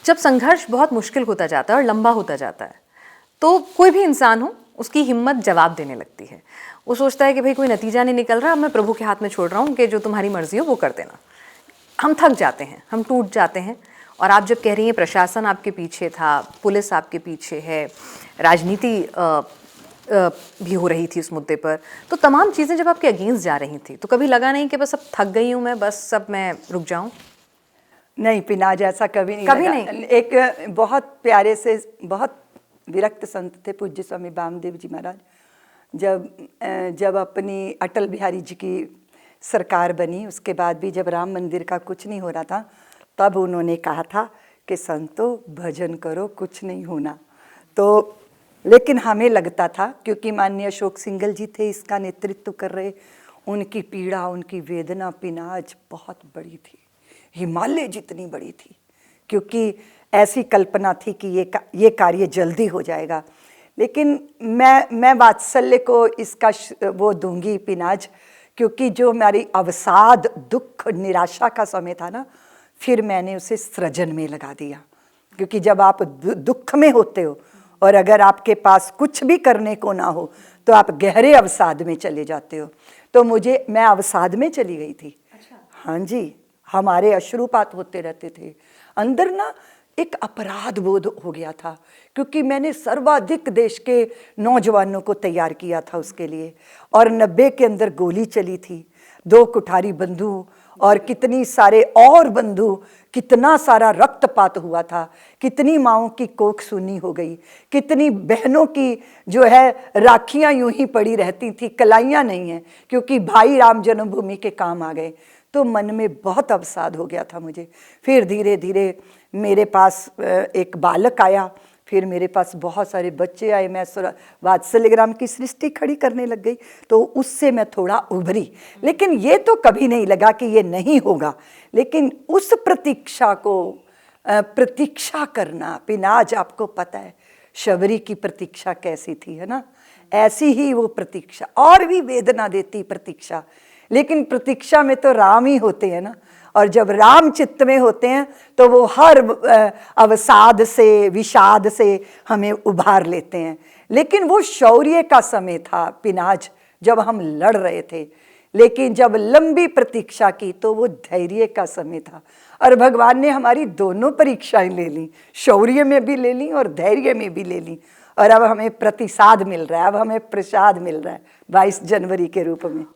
जब संघर्ष बहुत मुश्किल होता जाता है और लंबा होता जाता है तो कोई भी इंसान हो उसकी हिम्मत जवाब देने लगती है। वो सोचता है कि भाई कोई नतीजा नहीं निकल रहा, अब मैं प्रभु के हाथ में छोड़ रहा हूँ कि जो तुम्हारी मर्जी हो वो कर देना। हम थक जाते हैं, हम टूट जाते हैं। और आप जब कह रही हैं प्रशासन आपके पीछे था, पुलिस आपके पीछे है, राजनीति भी हो रही थी इस मुद्दे पर, तो तमाम चीज़ें जब आपके अगेंस्ट जा रही थी तो कभी लगा नहीं कि बस अब थक गई हूँ मैं, बस अब मैं रुक जाऊँ? नहीं पिनाज, ऐसा कभी नहीं कभी लगा। नहीं। एक बहुत प्यारे से बहुत विरक्त संत थे पूज्य स्वामी वामदेव जी महाराज। जब अपनी अटल बिहारी जी की सरकार बनी, उसके बाद भी जब राम मंदिर का कुछ नहीं हो रहा था, तब उन्होंने कहा था कि संतो भजन करो, कुछ नहीं होना। तो लेकिन हमें लगता था, क्योंकि माननीय अशोक सिंघल जी थे इसका नेतृत्व कर रहे, उनकी पीड़ा, उनकी वेदना पिनाज बहुत बड़ी थी, हिमालय जितनी बड़ी थी, क्योंकि ऐसी कल्पना थी कि ये कार्य जल्दी हो जाएगा। लेकिन मैं वात्सल्य को इसका वो दूंगी पिनाज, क्योंकि जो हमारी अवसाद, दुख, निराशा का समय था ना, फिर मैंने उसे सृजन में लगा दिया। क्योंकि जब आप दुख में होते हो और अगर आपके पास कुछ भी करने को ना हो तो आप गहरे अवसाद में चले जाते हो। तो मैं अवसाद में चली गई थी। अच्छा। हाँ जी, हमारे अश्रुपात होते रहते थे अंदर ना, एक अपराध बोध हो गया था, क्योंकि मैंने सर्वाधिक देश के नौजवानों को तैयार किया था उसके लिए, और 90 के अंदर गोली चली थी, 2 कुठारी बंधु और कितनी सारे और बंधु, कितना सारा रक्तपात हुआ था, कितनी माँओं की कोख सूनी हो गई, कितनी बहनों की जो है राखियाँ यूं ही पड़ी रहती थी, कलाइयाँ नहीं हैं, क्योंकि भाई राम जन्मभूमि के काम आ गए। तो मन में बहुत अवसाद हो गया था मुझे। फिर धीरे धीरे मेरे पास एक बालक आया, फिर मेरे पास बहुत सारे बच्चे आए, मैं वात्सल्यग्राम की सृष्टि खड़ी करने लग गई, तो उससे मैं थोड़ा उभरी। लेकिन ये तो कभी नहीं लगा कि ये नहीं होगा, लेकिन उस प्रतीक्षा को प्रतीक्षा करना, पिनाज आपको पता है शबरी की प्रतीक्षा कैसी थी, है ना, ऐसी ही वो प्रतीक्षा, और भी वेदना देती प्रतीक्षा। लेकिन प्रतीक्षा में तो राम ही होते हैं ना, और जब राम चित्त में होते हैं तो वो हर अवसाद से, विषाद से हमें उभार लेते हैं। लेकिन वो शौर्य का समय था पिनाज, जब हम लड़ रहे थे। लेकिन जब लंबी प्रतीक्षा की तो वो धैर्य का समय था, और भगवान ने हमारी दोनों परीक्षाएं ले ली, शौर्य में भी ले ली और धैर्य में भी ले ली। और अब हमें प्रतिसाद मिल रहा है, अब हमें प्रसाद मिल रहा है 22 जनवरी के रूप में।